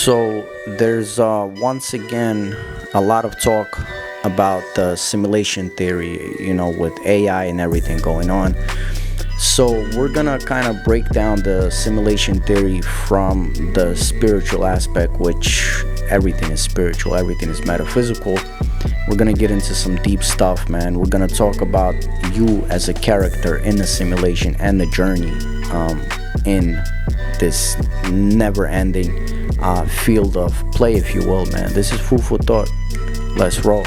So there's once again a lot of talk about the simulation theory, with AI and everything going on. So we're gonna kind of break down the simulation theory from the spiritual aspect, which everything is spiritual, everything is metaphysical. We're gonna get into some deep stuff, man. We're gonna talk about you as a character in the simulation and the journey in this never-ending field of play, if you will, man. This is food for thought. Let's roll.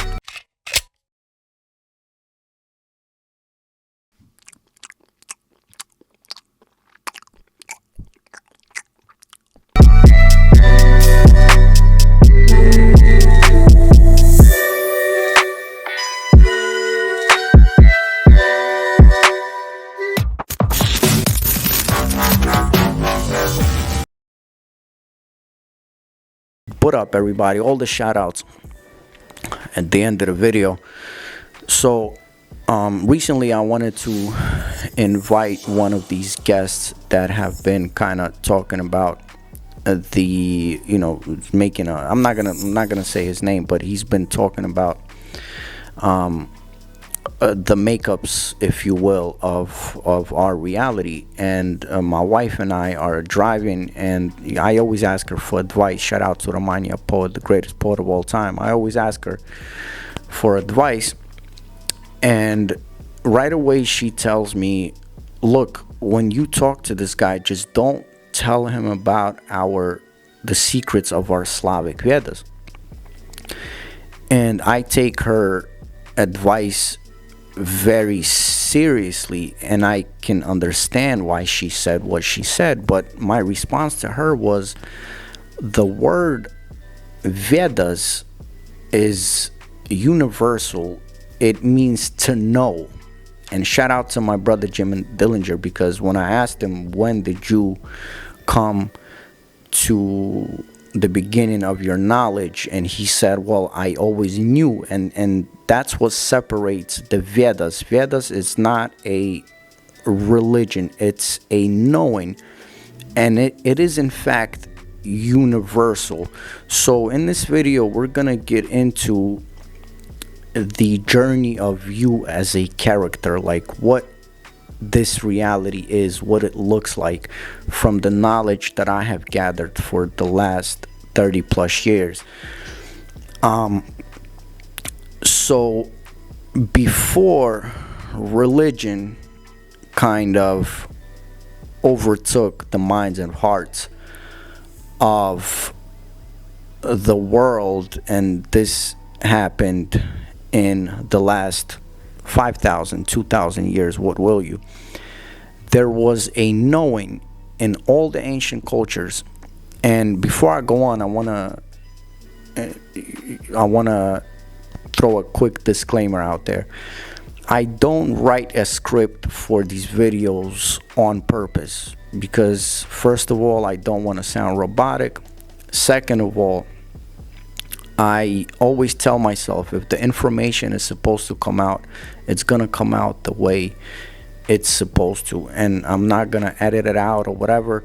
Put up, everybody, all the shout outs at the end of the video. So recently I wanted to invite one of these guests that have been kind of talking about making a, I'm not gonna say his name, but he's been talking about the makeups, if you will, of our reality. And my wife and I are driving, and I always ask her for advice. Shout out to Romaniya, poet, the greatest poet of all time. I always ask her for advice, and right away she tells me, look, when you talk to this guy, just don't tell him about the secrets of our Slavic Vedas. And I take her advice very seriously, and I can understand why she said what she said. But my response to her was, the word Vedas is universal. It means to know. And shout out to my brother Jim and Dillinger, because when I asked him, when did you come to the beginning of your knowledge, and he said, well, I always knew. And that's what separates the Vedas. Vedas is not a religion, it's a knowing, and it is in fact universal. So in this video we're gonna get into the journey of you as a character, like what this reality is, what it looks like, from the knowledge that I have gathered for the last 30 plus years. So before religion kind of overtook the minds and hearts of the world, and this happened in the last 5,000, 2,000 years, what will you? There was a knowing in all the ancient cultures. And before I go on, I wanna throw a quick disclaimer out there. I don't write a script for these videos on purpose, because first of all, I don't want to sound robotic. Second of all, I always tell myself, if the information is supposed to come out, it's gonna come out the way it's supposed to, and I'm not gonna edit it out or whatever.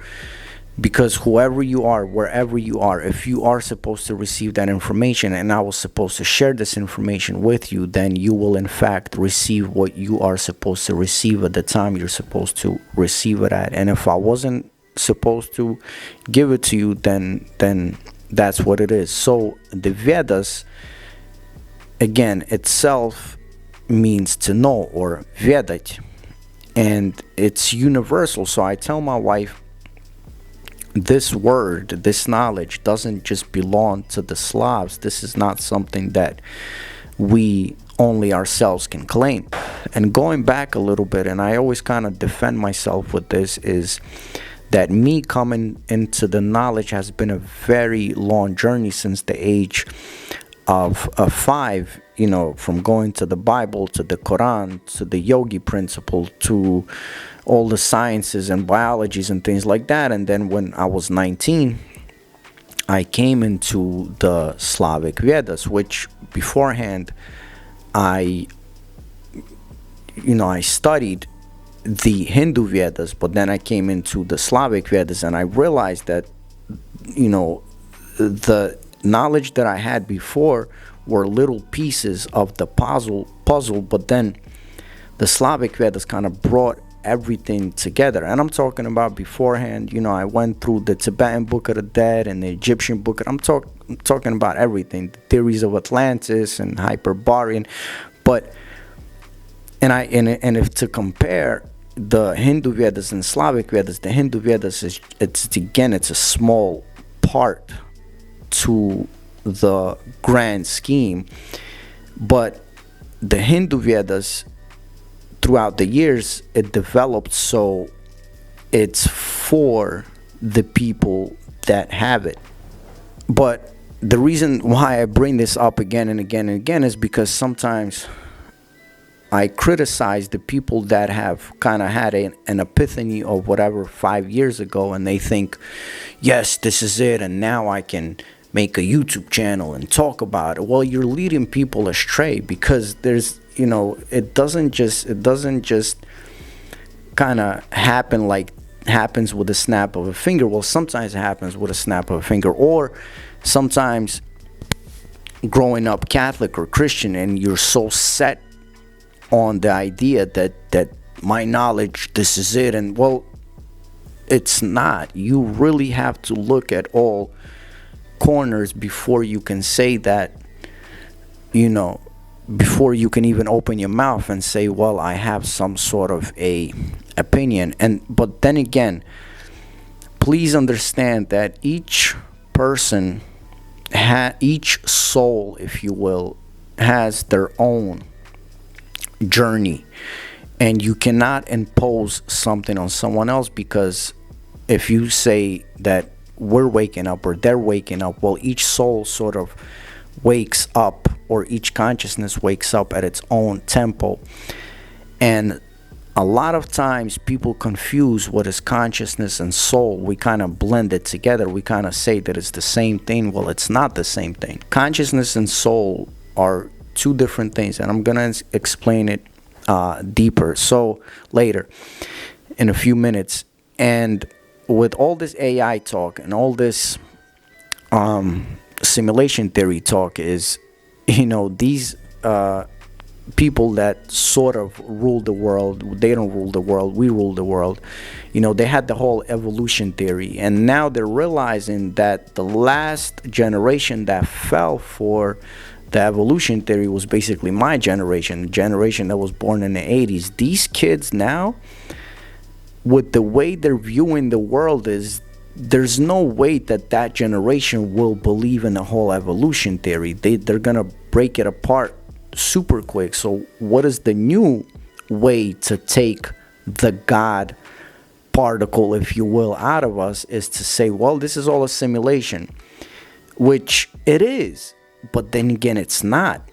Because whoever you are, wherever you are, if you are supposed to receive that information, and I was supposed to share this information with you, then you will in fact receive what you are supposed to receive at the time you're supposed to receive it at. And if I wasn't supposed to give it to you, then that's what it is. So the Vedas, again, itself means to know, or Vedat, and it's universal. So I tell my wife, this word, this knowledge doesn't just belong to the Slavs. This is not something that we only ourselves can claim. And going back a little bit, and I always kind of defend myself with this, is that me coming into the knowledge has been a very long journey since the age of 5, from going to the Bible, to the Quran, to the yogi principle, to all the sciences and biologies and things like that. And then when I was 19, I came into the Slavic Vedas, which beforehand I studied the Hindu Vedas, but then I came into the Slavic Vedas, and I realized that the knowledge that I had before were little pieces of the puzzle, but then the Slavic Vedas kind of brought everything together. And I'm talking about beforehand, I went through the Tibetan Book of the Dead and the Egyptian Book. I'm talking about everything, the theories of Atlantis and Hyperborean. But and if to compare the Hindu Vedas and Slavic Vedas, the Hindu Vedas it's a small part to the grand scheme, but the Hindu Vedas, throughout the years, it developed so it's for the people that have it. But the reason why I bring this up again and again and again is because sometimes I criticize the people that have kind of had an epiphany of whatever 5 years ago, and they think, yes, this is it, and now I can make a YouTube channel and talk about it. Well, you're leading people astray, because there's, it doesn't just kind of happen like happens with a snap of a finger. Well, sometimes it happens with a snap of a finger, or sometimes growing up Catholic or Christian, and you're so set on the idea that my knowledge, this is it, and well, it's not. You really have to look at all corners before you can say that, before you can even open your mouth and say, well, I have some sort of a opinion. But then again, please understand that each person, each soul, if you will, has their own journey, and you cannot impose something on someone else, because if you say that we're waking up or they're waking up, well, each soul sort of wakes up, or each consciousness wakes up at its own tempo. And a lot of times people confuse what is consciousness and soul. We kind of blend it together. We kind of say that it's the same thing. Well, it's not the same thing. Consciousness and soul are two different things, and I'm gonna explain it deeper so later in a few minutes. And with all this AI talk and all this simulation theory talk, is these people that sort of rule the world, they don't rule the world, we rule the world. They had the whole evolution theory, and now they're realizing that the last generation that fell for the evolution theory was basically my generation, the generation that was born in the 80s. These kids now, with the way they're viewing the world, is there's no way that generation will believe in the whole evolution theory. They're gonna break it apart super quick. So what is the new way to take the God particle, if you will, out of us, is to say, well, this is all a simulation, which it is. But then again, it's not.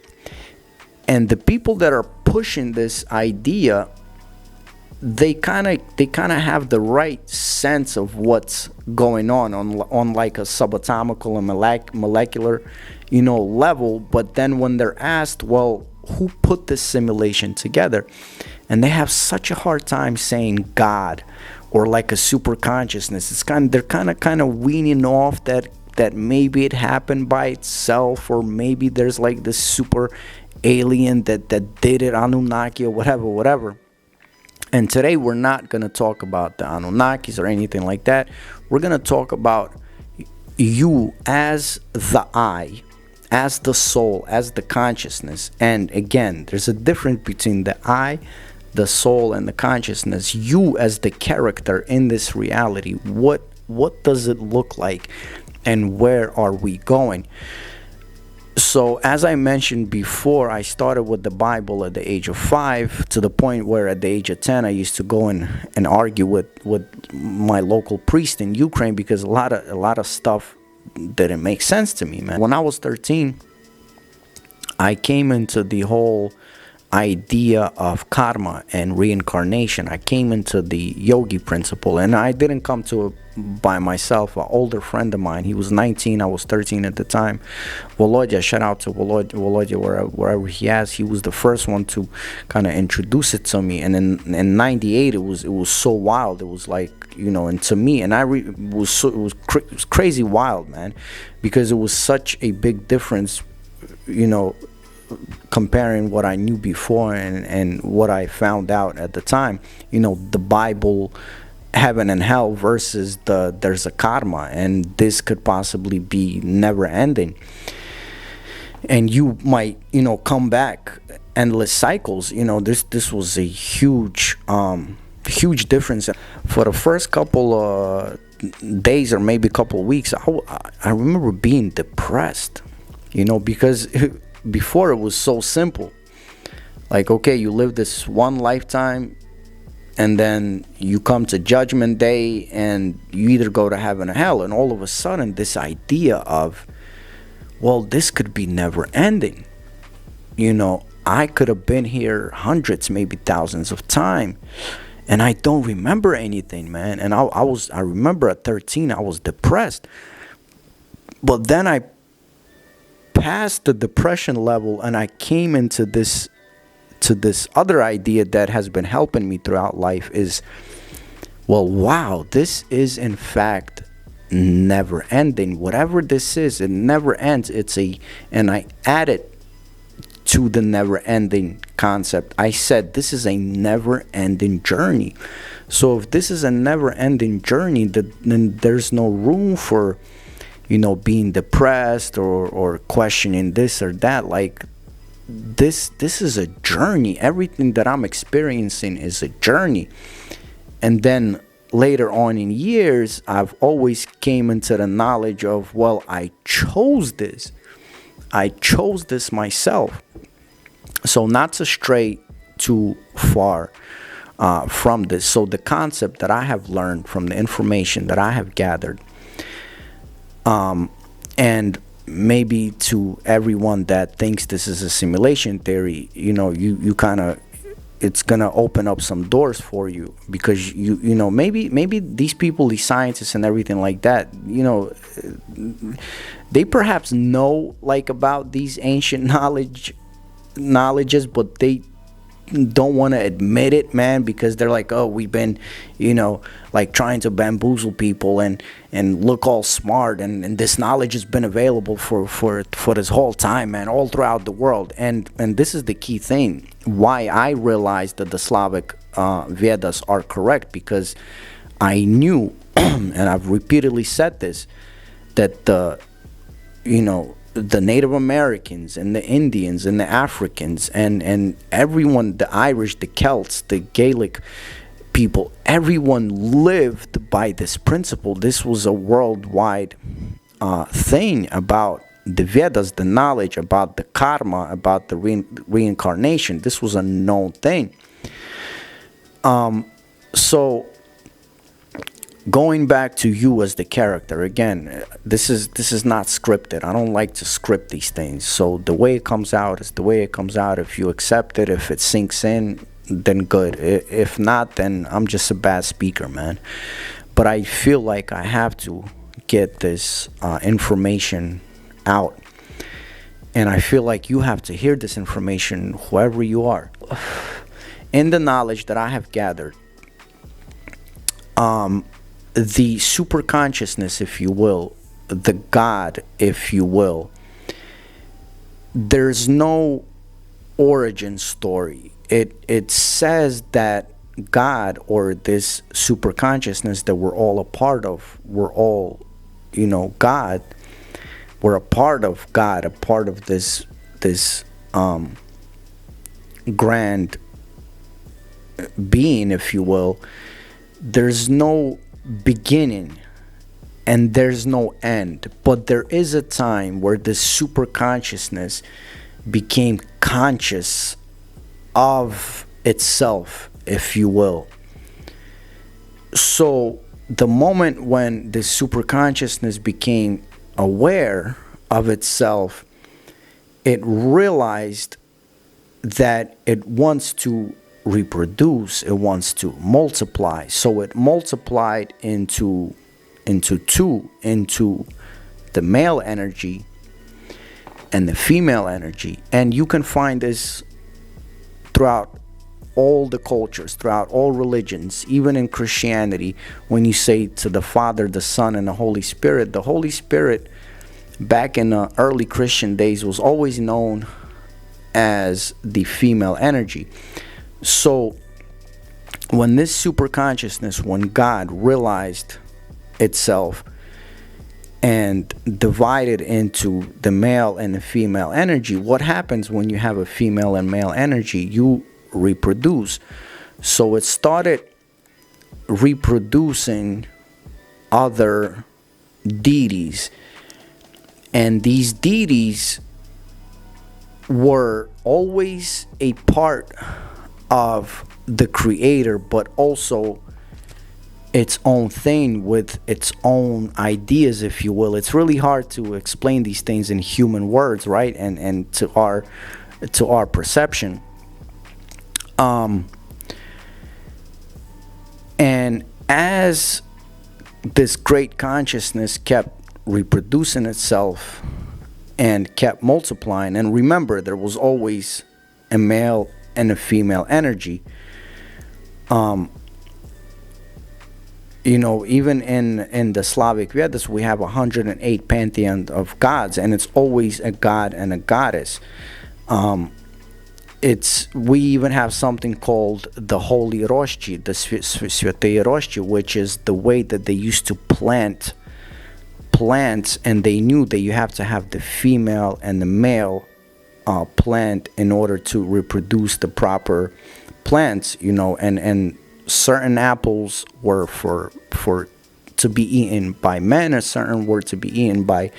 And the people that are pushing this idea, they kind of have the right sense of what's going on like a subatomical and molecular, level. But then when they're asked, well, who put this simulation together? And they have such a hard time saying God or like a super consciousness. They're kind of weaning off that maybe it happened by itself, or maybe there's like this super alien that did it, Anunnaki or whatever. And today we're not going to talk about the Anunnakis or anything like that. We're going to talk about you as the I, as the soul, as the consciousness. And again, there's a difference between the I, the soul, and the consciousness. You as the character in this reality. What does it look like? And where are we going? So as I mentioned before, I started with the Bible at the age of 5, to the point where at the age of 10 I used to go and argue with my local priest in Ukraine, because a lot of stuff didn't make sense to me, man. When I was 13, I came into the whole idea of karma and reincarnation. I came into the yogi principle, and I didn't come to by myself. An older friend of mine, he was 19, I was 13 at the time. Volodya, shout out to Volodya wherever he is. He was the first one to kind of introduce it to me. And in '98, it was so wild. It was like, and to me, and it was crazy wild, man, because it was such a big difference, comparing what I knew before and what I found out at the time. The Bible, heaven and hell, versus there's a karma, and this could possibly be never ending, and you might come back endless cycles. This was a huge difference. For the first couple days, or maybe a couple of weeks, I remember being depressed, because before it was so simple. Like, okay, you live this one lifetime, and then you come to Judgment Day, and you either go to heaven or hell. And all of a sudden, this idea of, well, this could be never ending. I could have been here hundreds, maybe thousands of times, and I don't remember anything, man. And I remember at 13, I was depressed. But then I passed the depression level, and I came into this other idea that has been helping me throughout life is, well, wow, this is in fact never ending. Whatever this is, it never ends. And I added to the never ending concept. I said this is a never ending journey. So if this is a never ending journey, then there's no room for being depressed or questioning this or that. Like, this is a journey. Everything that I'm experiencing is a journey. And then later on in years, I've always came into the knowledge of, well, I chose this myself. So not to stray too far from this. So the concept that I have learned from the information that I have gathered, and maybe to everyone that thinks this is a simulation theory, you kind of, it's gonna open up some doors for you, because maybe these people, these scientists and everything like that, they perhaps know like about these ancient knowledges, but they don't want to admit it, man, because they're like, oh, we've been like trying to bamboozle people and look all smart, and this knowledge has been available for this whole time, man, all throughout the world. And this is the key thing why I realized that the Slavic Vedas are correct, because I knew and I've repeatedly said this, that the Native Americans and the Indians and the Africans and everyone, the Irish, the Celts, the Gaelic people, everyone lived by this principle. This was a worldwide thing about the Vedas, the knowledge about the karma, about the reincarnation. This was a known thing. So going back to you as the character again, this is not scripted. I don't like to script these things. So the way it comes out is the way it comes out. If you accept it, if it sinks in, then good. If not, then I'm just a bad speaker, man. But I feel like I have to get this information out, and I feel like you have to hear this information, whoever you are. In the knowledge that I have gathered, the super consciousness, if you will, the God, if you will, there's no origin story. It says that God, or this super consciousness that we're all a part of, we're all, God, we're a part of God, a part of this grand being, if you will. There's no beginning and there's no end, but there is a time where this super consciousness became conscious of itself, if you will. So the moment when this super consciousness became aware of itself, it realized that it wants to reproduce, it wants to multiply. So it multiplied into into two, into the male energy and the female energy. And you can find this throughout all the cultures, throughout all religions, even in Christianity. When you say to the Father, the Son, and the Holy Spirit, the Holy Spirit back in the early Christian days was always known as the female energy. So when this super consciousness, when God realized itself and divided into the male and the female energy, what happens when you have a female and male energy? You reproduce. So it started reproducing other deities, and these deities were always a part of the creator, but also its own thing with its own ideas, if you will. It's really hard to explain these things in human words, right? And to our perception. And as this great consciousness kept reproducing itself and kept multiplying, and remember, there was always a male and a female energy. Even in the Slavic Vedas, we have 108 pantheon of gods, and it's always a god and a goddess. We even have something called the holy roshchi, the Svятые roshchi, which is the way that they used to plant plants, and they knew that you have to have the female and the male plant in order to reproduce the proper plants, and certain apples were for to be eaten by men, and certain were to be eaten by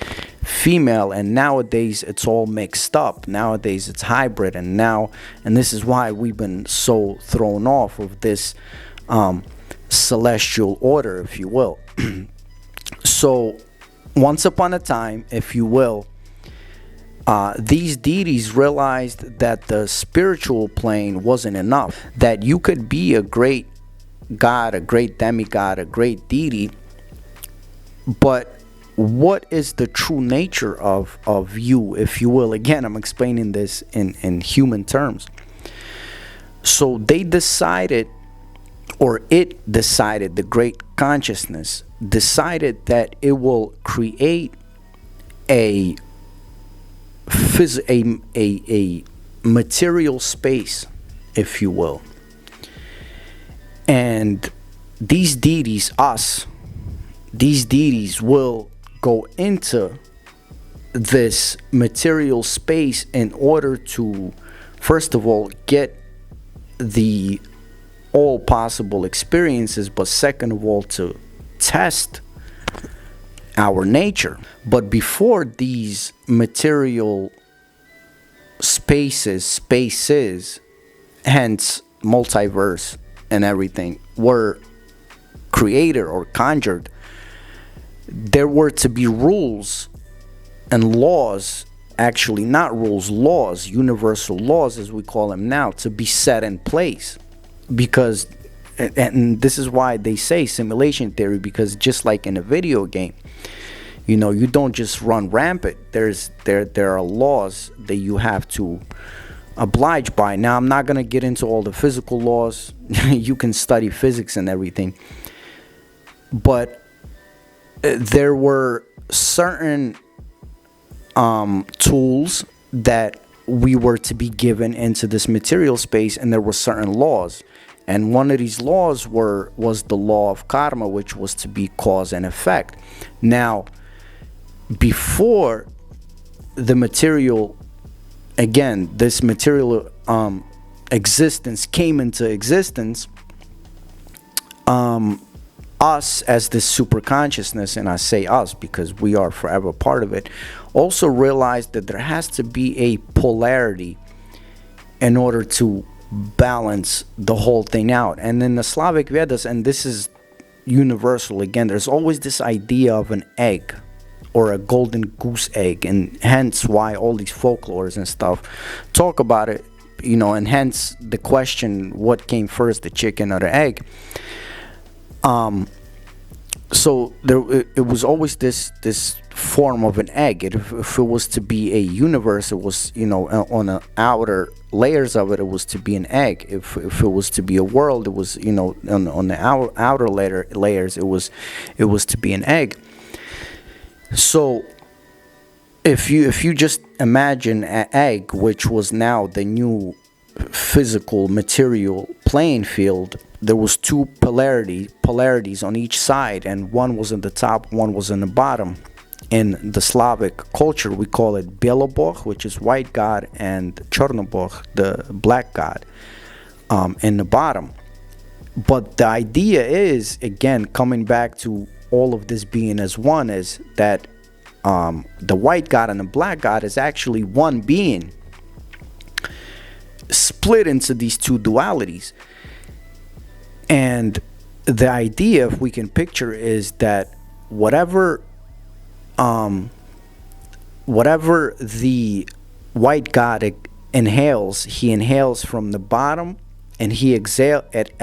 female. And nowadays it's all mixed up. Nowadays it's hybrid, and this is why we've been so thrown off of this celestial order, if you will. So once upon a time, if you will, these deities realized that the spiritual plane wasn't enough, that you could be a great god, a great demigod, a great deity, but what is the true nature of you, if you will? Again, I'm explaining this in human terms. So they decided, or it decided, the great consciousness decided that it will create a material space, if you will. And these deities, these deities will go into this material space in order to, first of all, get the all possible experiences, but second of all, to test our nature. But before these material spaces, hence multiverse and everything, were created or conjured, there were to be rules and laws, actually not rules, laws, universal laws as we call them now, to be set in place. Because, and this is why they say simulation theory, because just like in a video game, you don't just run rampant. There are laws that you have to oblige by. Now, I'm not going to get into all the physical laws. You can study physics and everything. But there were certain tools that we were to be given into this material space, and there were certain laws. And one of these laws was the law of karma, which was to be cause and effect. Now, before the material, again, this material existence came into existence, us as this super consciousness, and I say us because we are forever part of it, also realized that there has to be a polarity in order to balance the whole thing out. And in the Slavic Vedas, and this is universal again, there's always this idea of an egg or a golden goose egg, and hence why all these folklores and stuff talk about it, and hence the question, what came first, the chicken or the egg? So it was always this form of an egg. If it was to be a universe, it was, on the outer layers of it, it was to be an egg. If it was to be a world, it was, on the outer layers, it was to be an egg. So if you just imagine an egg, which was now the new physical material playing field, there was two polarities on each side, and one was in the top, one was in the bottom. In the Slavic culture, we call it Belobog, which is white god, and Chernobog, the black god, in the bottom. But the idea is, again, coming back to all of this being as one, is that the white god and the black god is actually one being, split into these two dualities. And the idea, if we can picture, is that whatever the white god inhales, he inhales from the bottom, and he exhales it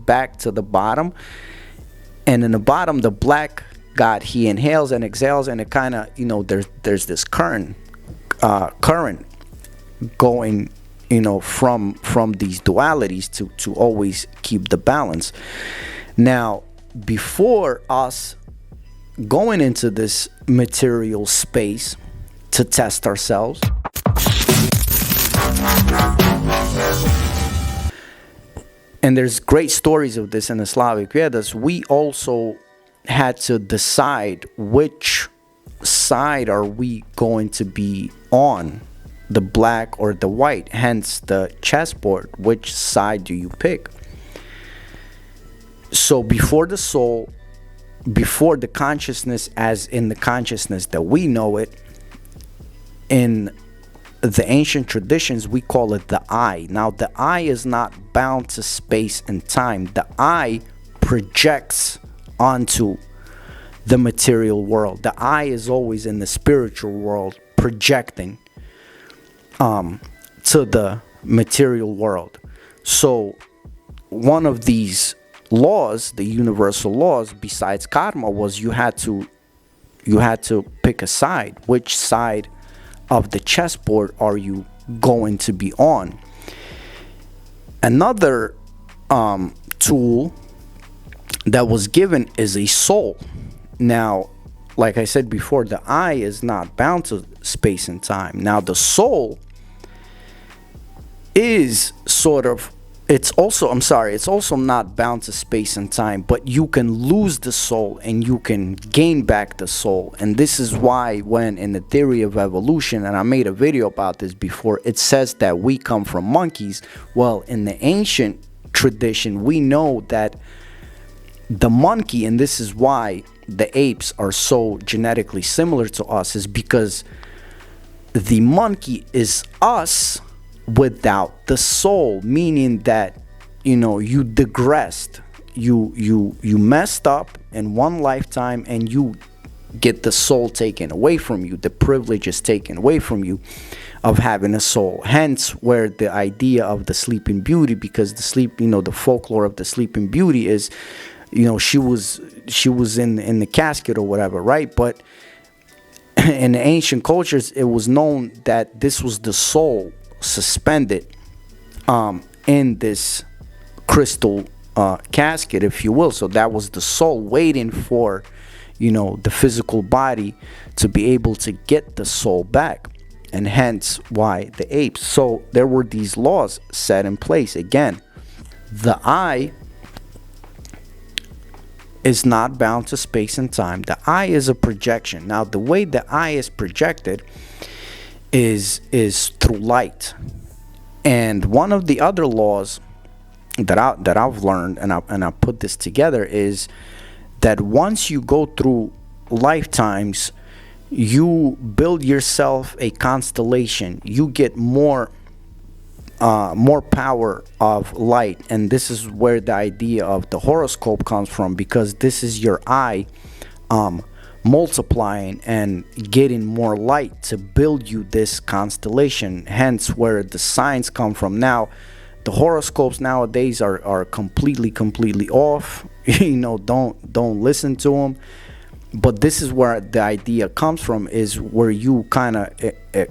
back to the bottom. And in the bottom, the black god, he inhales and exhales, and it kind of, there's this current going, from these dualities to always keep the balance. Now, before us going into this material space to test ourselves, and there's great stories of this in the Slavic Vedas, we also had to decide which side are we going to be on, the black or the white. Hence the chessboard, which side do you pick? So before the soul, before the consciousness, as in the consciousness that we know it, in the ancient traditions we call it the I. Now the I is not bound to space and time. The I projects onto the material world. The I is always in the spiritual world, projecting to the material world. So one of these laws, the universal laws, besides karma, was you had to pick a side. Which side of the chessboard are you going to be on? Another tool that was given is a soul. Now, like I said before, the I is not bound to space and time. Now the soul is it's also not bound to space and time, but you can lose the soul and you can gain back the soul. And this is why, when in the theory of evolution, and I made a video about this before, it says that we come from monkeys. Well, in the ancient tradition, we know that the monkey, and this is why the apes are so genetically similar to us, is because the monkey is us without the soul, meaning that you digressed, you messed up in one lifetime, and you get the soul taken away from you. The privilege is taken away from you of having a soul. Hence where the idea of the Sleeping Beauty, because the folklore of the Sleeping Beauty is, she was in the casket or whatever, right? But in the ancient cultures, it was known that this was the soul suspended in this crystal casket, if you will. So that was the soul waiting for the physical body to be able to get the soul back, and hence why the apes. So there were these laws set in place. Again, the I is not bound to space and time. The I is a projection. Now the way the I is projected is through light. And one of the other laws that I've learned, and I put this together, is that once you go through lifetimes, you build yourself a constellation. You get more power of light, and this is where the idea of the horoscope comes from, because this is your I multiplying and getting more light to build you this constellation. Hence where the signs come from. Now the horoscopes nowadays are completely off. Don't listen to them. But this is where the idea comes from, is where you kind of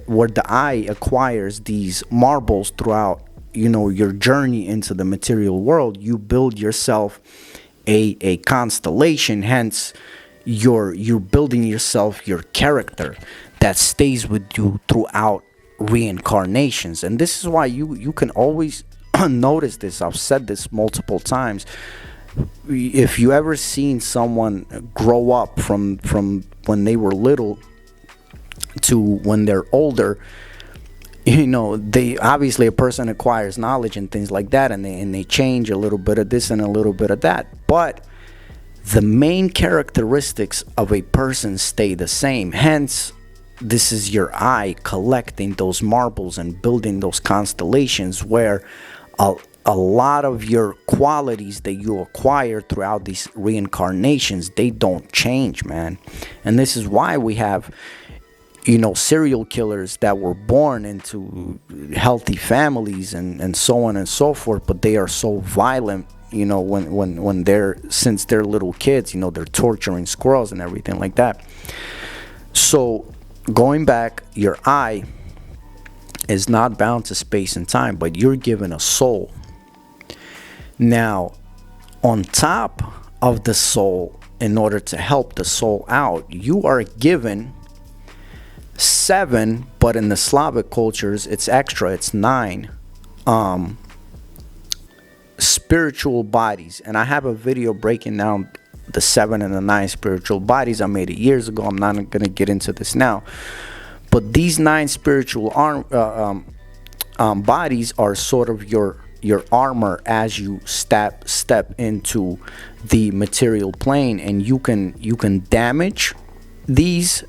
where the eye acquires these marbles throughout your journey into the material world. You build yourself a constellation, hence you're building yourself your character that stays with you throughout reincarnations. And this is why you can always notice this. I've said this multiple times. If you ever seen someone grow up from when they were little to when they're older, they obviously, a person acquires knowledge and things like that, and they change a little bit of this and a little bit of that, but the main characteristics of a person stay the same. Hence, this is your eye collecting those marbles and building those constellations, where a lot of your qualities that you acquire throughout these reincarnations, they don't change, man. And this is why we have serial killers that were born into healthy families and so on and so forth, but they are so violent, when since they're little kids, they're torturing squirrels and everything like that. So going back, your eye is not bound to space and time, but you're given a soul. Now, on top of the soul, in order to help the soul out, you are given 7, but in the Slavic cultures, it's extra, it's 9 spiritual bodies. And I have a video breaking down the 7 and the 9 spiritual bodies. I made it years ago. I'm not going to get into this now. But these 9 spiritual bodies are sort of your armor as you step into the material plane, and you can damage these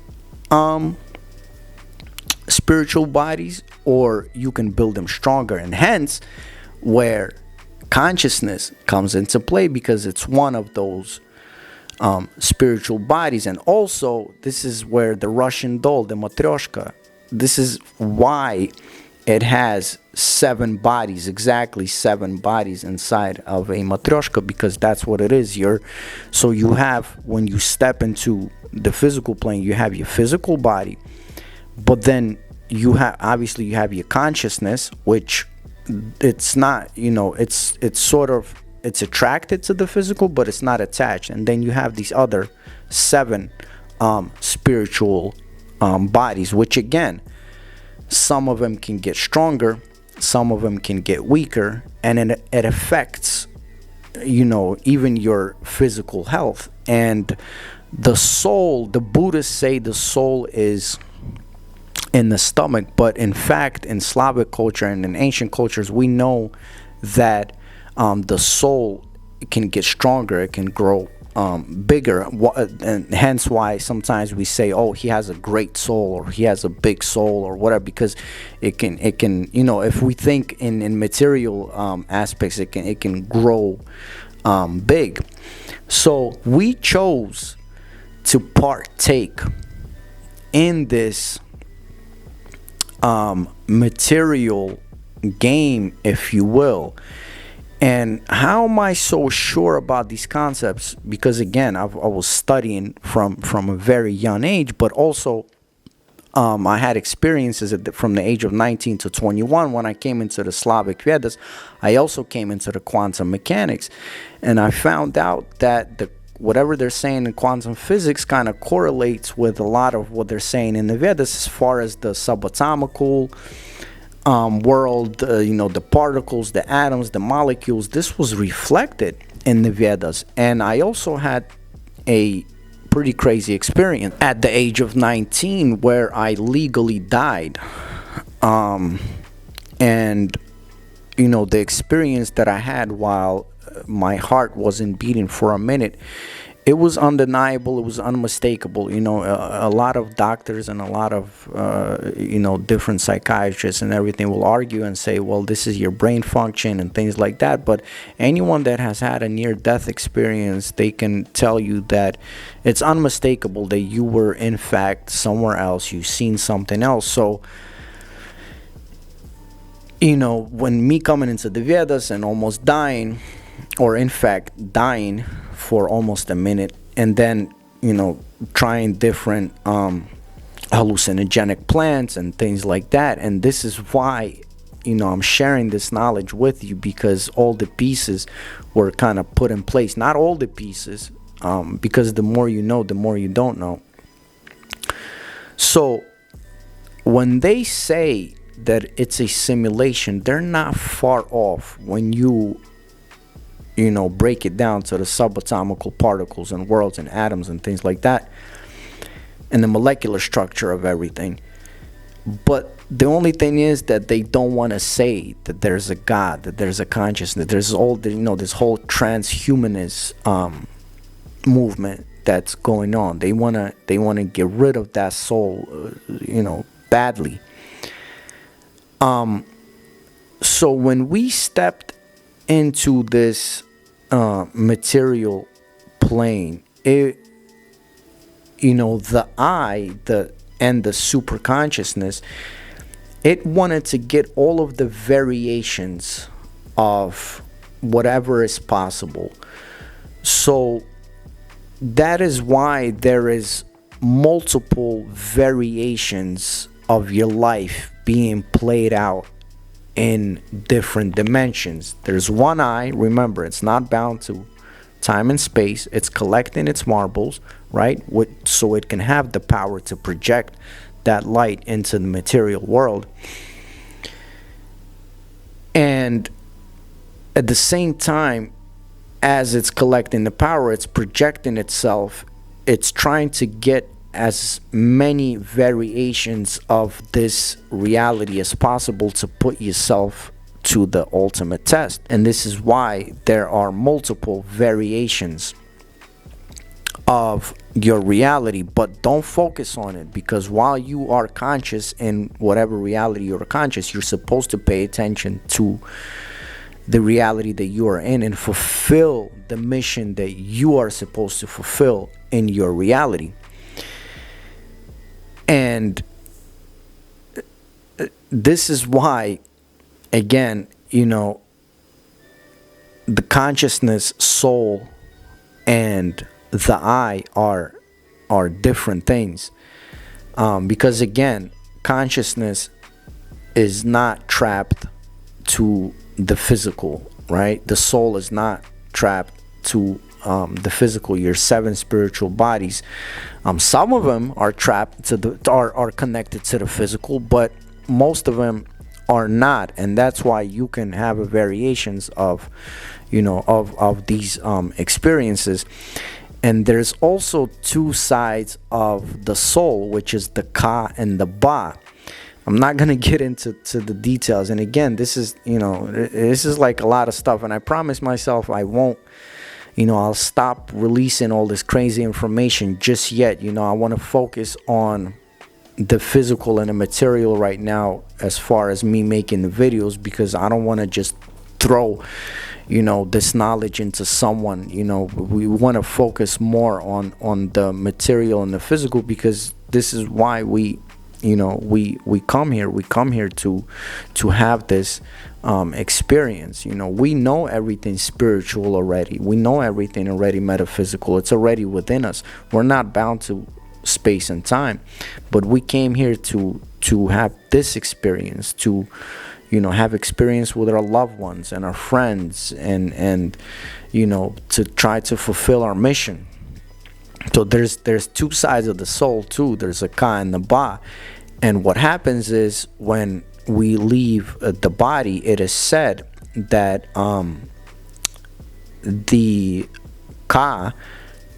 spiritual bodies, or you can build them stronger. And hence where consciousness comes into play, because it's one of those spiritual bodies. And also, this is where the Russian doll, the matryoshka, this is why it has 7 bodies, exactly 7 bodies inside of a matryoshka, because that's what it is. So you have, when you step into the physical plane, you have your physical body, but then you have your consciousness, which it's not, it's attracted to the physical, but it's not attached. And then you have these other 7 spiritual bodies, which again, some of them can get stronger, some of them can get weaker, and it affects even your physical health. And the soul, the Buddhists say the soul is in the stomach, but in fact, in Slavic culture and in ancient cultures, we know that the soul can get stronger, it can grow bigger, and hence why sometimes we say, oh, he has a great soul, or he has a big soul, or whatever, because it can if we think in material aspects, it can grow big. So we chose to partake in this material game, if you will. And how am I so sure about these concepts? Because again, I was studying from a very young age, but also I had experiences from the age of 19 to 21 when I came into the Slavic Vedas. I also came into the quantum mechanics, and I found out that whatever they're saying in quantum physics kind of correlates with a lot of what they're saying in the Vedas, as far as the subatomical world, the particles, the atoms, the molecules. This was reflected in the Vedas. And I also had a pretty crazy experience at the age of 19 where I legally died. And the experience that I had while my heart wasn't beating for a minute, it was undeniable, it was unmistakable. A lot of doctors and a lot of different psychiatrists and everything will argue and say, well, this is your brain function and things like that. But anyone that has had a near-death experience, they can tell you that it's unmistakable that you were in fact somewhere else, you've seen something else. So when me coming into the Vedas and almost dying, or in fact dying for almost a minute, and then trying different hallucinogenic plants and things like that. And this is why I'm sharing this knowledge with you, because all the pieces were kind of put in place. Not all the pieces, because the more you know, the more you don't know. So when they say that it's a simulation, they're not far off when you break it down to the subatomical particles and worlds and atoms and things like that, and the molecular structure of everything. But the only thing is that they don't want to say that there's a God, that there's a consciousness, there's all the, this whole transhumanist movement that's going on. They wanna get rid of that soul, badly. So when we stepped into this material plane, the I, and the super consciousness, it wanted to get all of the variations of whatever is possible. So that is why there is multiple variations of your life being played out in different dimensions. There's one eye. Remember, it's not bound to time and space. It's collecting its marbles, right? So it can have the power to project that light into the material world. And at the same time, as it's collecting the power, it's projecting itself. It's trying to get as many variations of this reality as possible to put yourself to the ultimate test. And this is why there are multiple variations of your reality. But don't focus on it, because while you are conscious in whatever reality you're conscious, you're supposed to pay attention to the reality that you are in and fulfill the mission that you are supposed to fulfill in your reality. And this is why, again, the consciousness, soul, and the I are different things. Because again, consciousness is not trapped to the physical, right? The soul is not trapped to the physical, your 7 spiritual bodies. Some of them are trapped to are connected to the physical, but most of them are not. And that's why you can have variations of these experiences. And there's also 2 sides of the soul, which is the ka and the ba. I'm not gonna get into the details. And again, this is like a lot of stuff, and I promise myself I won't, I'll stop releasing all this crazy information just yet. I want to focus on the physical and the material right now, as far as me making the videos, because I don't want to just throw this knowledge into someone. We want to focus more on the material and the physical, because this is why we come here. We come here to have this experience. We know everything spiritual already. We know everything already metaphysical. It's already within us. We're not bound to space and time, but we came here to have this experience, to have experience with our loved ones and our friends, and to try to fulfill our mission. So there's 2 sides of the soul too. There's a ka and the ba. And what happens is, when we leave the body, it is said that the ka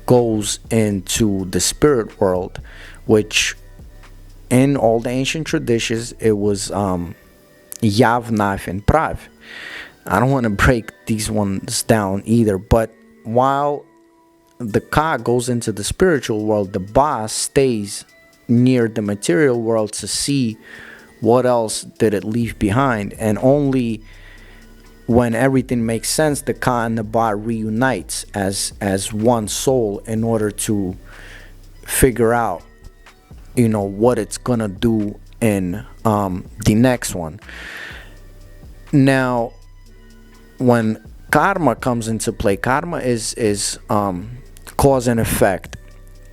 goes into the spirit world, which in all the ancient traditions it was yav, naf, and prav. I don't want to break these ones down either, but while the ka goes into the spiritual world, the ba stays near the material world to see what else did it leave behind. And only when everything makes sense, the ka and the ba reunites as one soul, in order to figure out what it's gonna do in the next one. Now, when karma comes into play, karma is cause and effect.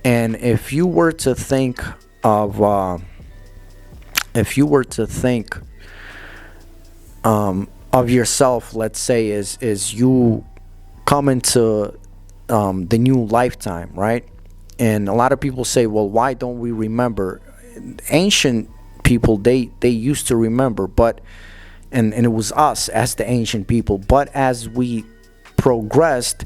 And if you were to think of if you were to think of yourself, let's say, is you come into the new lifetime, right? And a lot of people say, well, why don't we remember? Ancient people, they used to remember, but and it was us as the ancient people. But as we progressed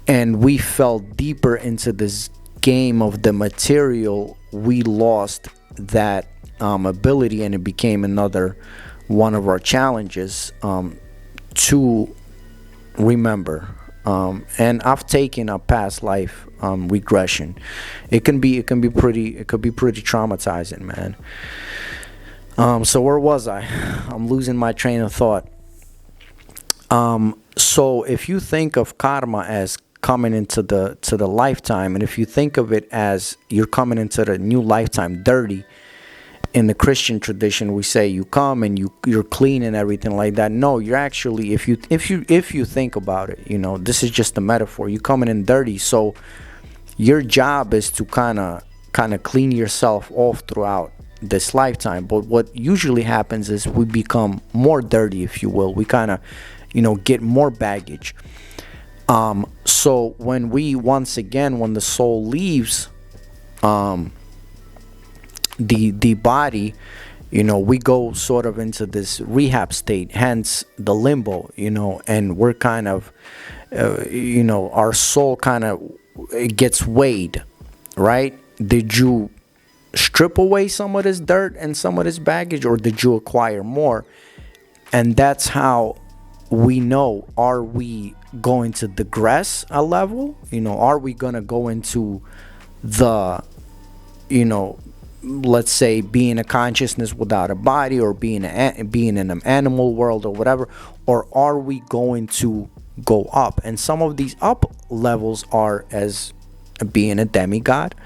and we fell deeper into this game of the material, we lost that ability, and it became another one of our challenges to remember. And I've taken a past life regression. It could be pretty traumatizing, man. So where was I? I'm losing my train of thought. So if you think of karma as coming into the lifetime, and if you think of it as you're coming into the new lifetime dirty, in the Christian tradition we say you come and you're clean and everything like that. No, you're actually, if you think about it, this is just a metaphor. You coming in dirty, so your job is to kind of clean yourself off throughout this lifetime. But what usually happens is we become more dirty, if you will. We kind of get more baggage. So when the soul leaves the body, we go sort of into this rehab state, hence the limbo, and we're kind of our soul kind of, it gets weighed, right? Did you strip away some of this dirt and some of this baggage, or did you acquire more? And that's how we know, are we going to digress a level? Are we gonna go into the let's say being a consciousness without a body, or being in an animal world or whatever? Or are we going to go up? And some of these up levels are as being a demigod,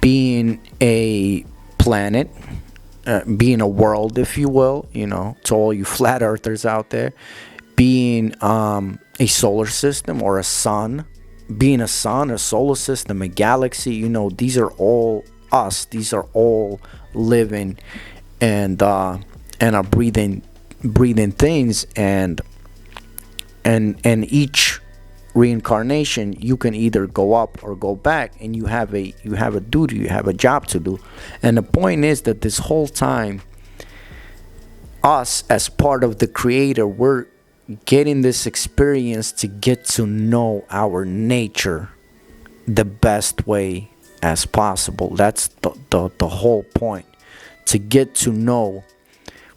being a planet, being a world, if you will, to all you flat earthers out there, being a solar system or a sun, being a sun, a solar system, a galaxy. These are all us. These are all living and are breathing things, and each reincarnation you can either go up or go back, and you have a duty, you have a job to do. And the point is that this whole time, us as part of the creator, we're getting this experience to get to know our nature the best way as possible. That's the whole point, to get to know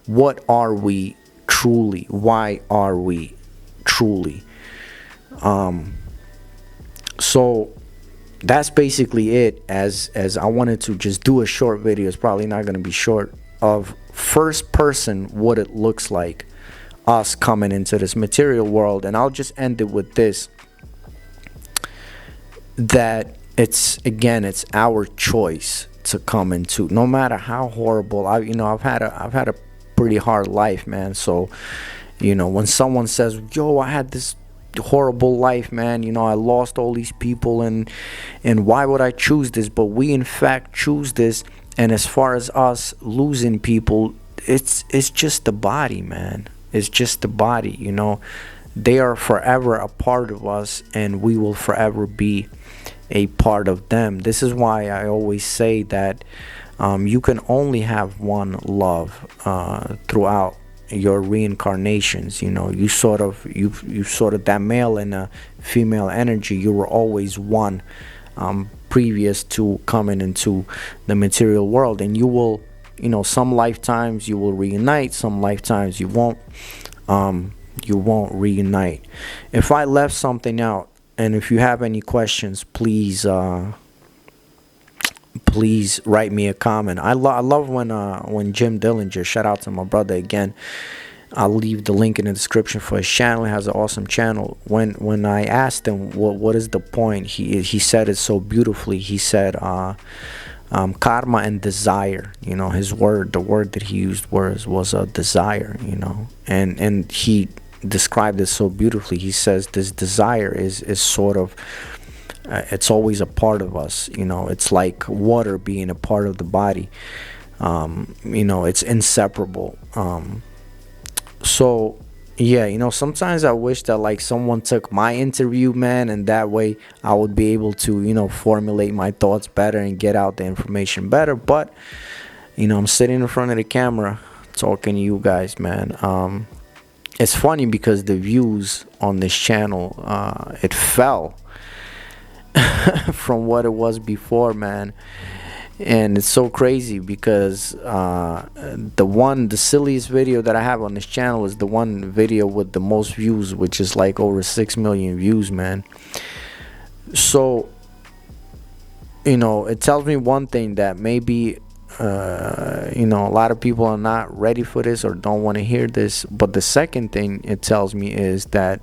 what are we truly, why are we truly. So that's basically it. As I wanted to just do a short video, it's probably not going to be short, of first person what it looks like, us coming into this material world. And I'll just end it with this, that it's our choice to come into, no matter how horrible. I've had a pretty hard life, man. So when someone says, yo, I had this horrible life, man, I lost all these people, and why would I choose this? But we in fact choose this. And as far as us losing people, it's just the body, man. It's just the body. They are forever a part of us, and we will forever be a part of them. This is why I always say that you can only have one love throughout your reincarnations. You sort of that male and a female energy, you were always one previous to coming into the material world. And you will, some lifetimes you will reunite, some lifetimes you won't reunite. If I left something out, and if you have any questions, please write me a comment. I love when Jim Dillinger, shout out to my brother again, I'll leave the link in the description for his channel. He has an awesome channel. When I asked him what is the point, he said it so beautifully. He said karma and desire. You know, his word, the word that he used was a desire. You know, and he described it so beautifully. He says this desire is sort of it's always a part of us. You know, it's like water being a part of the body. You know, it's inseparable. So yeah, you know, sometimes I wish that like someone took my interview, man, and that way I would be able to, you know, formulate my thoughts better and get out the information better. But you know, I'm sitting in front of the camera talking to you guys, man. It's funny because the views on this channel, it fell from what it was before, man. And it's so crazy because the silliest video that I have on this channel is the one video with the most views, which is like over 6 million views, man. So you know, it tells me one thing, that maybe you know, a lot of people are not ready for this or don't want to hear this. But the second thing it tells me is that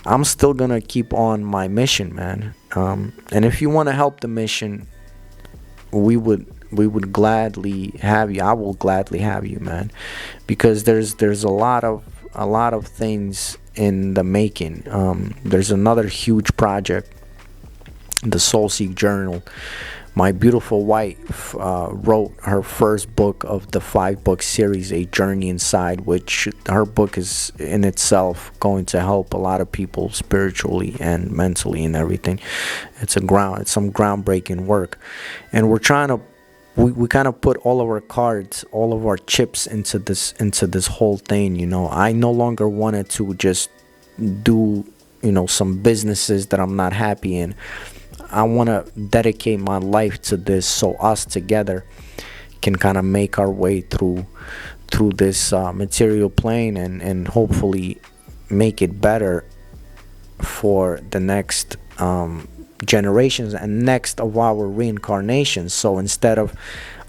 I'm still gonna keep on my mission, man. And if you want to help the mission, we would gladly have you. I will gladly have you, man, because there's a lot of things in the making. There's another huge project, the Soul Seek Journal. My beautiful wife wrote her first book of the 5-book series, A Journey Inside, which her book is in itself going to help a lot of people spiritually and mentally and everything. It's some groundbreaking work, and we're trying to we kind of put all of our cards, all of our chips into this whole thing. You know, I no longer wanted to just do, you know, some businesses that I'm not happy in. I want to dedicate my life to this, so us together can kind of make our way through this material plane, and hopefully make it better for the next generations and next of our reincarnations. So instead of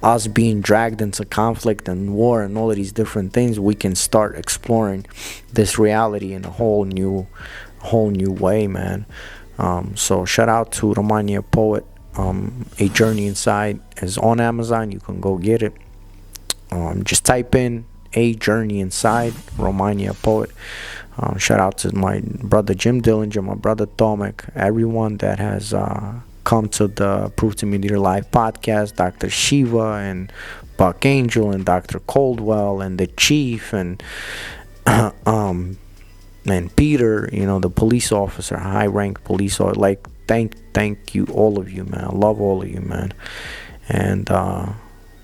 us being dragged into conflict and war and all of these different things, we can start exploring this reality in a whole new way, man. So shout out to Romaniya Poet. A Journey Inside is on Amazon. You can go get it. Just type in A Journey Inside, Romaniya Poet. Shout out to my brother Jim Dillinger, my brother Tomek, everyone that has come to the Prove to Me Your Life podcast, Dr. Shiva and Buck Angel and Dr. Coldwell and the Chief and and Peter, you know, the police officer, high-ranked police officer. Like, thank you, all of you, man. I love all of you, man. And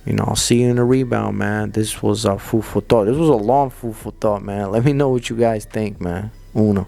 you know, I'll see you in the rebound, man. This was food for thought. This was a long food for thought, man. Let me know what you guys think, man. Uno.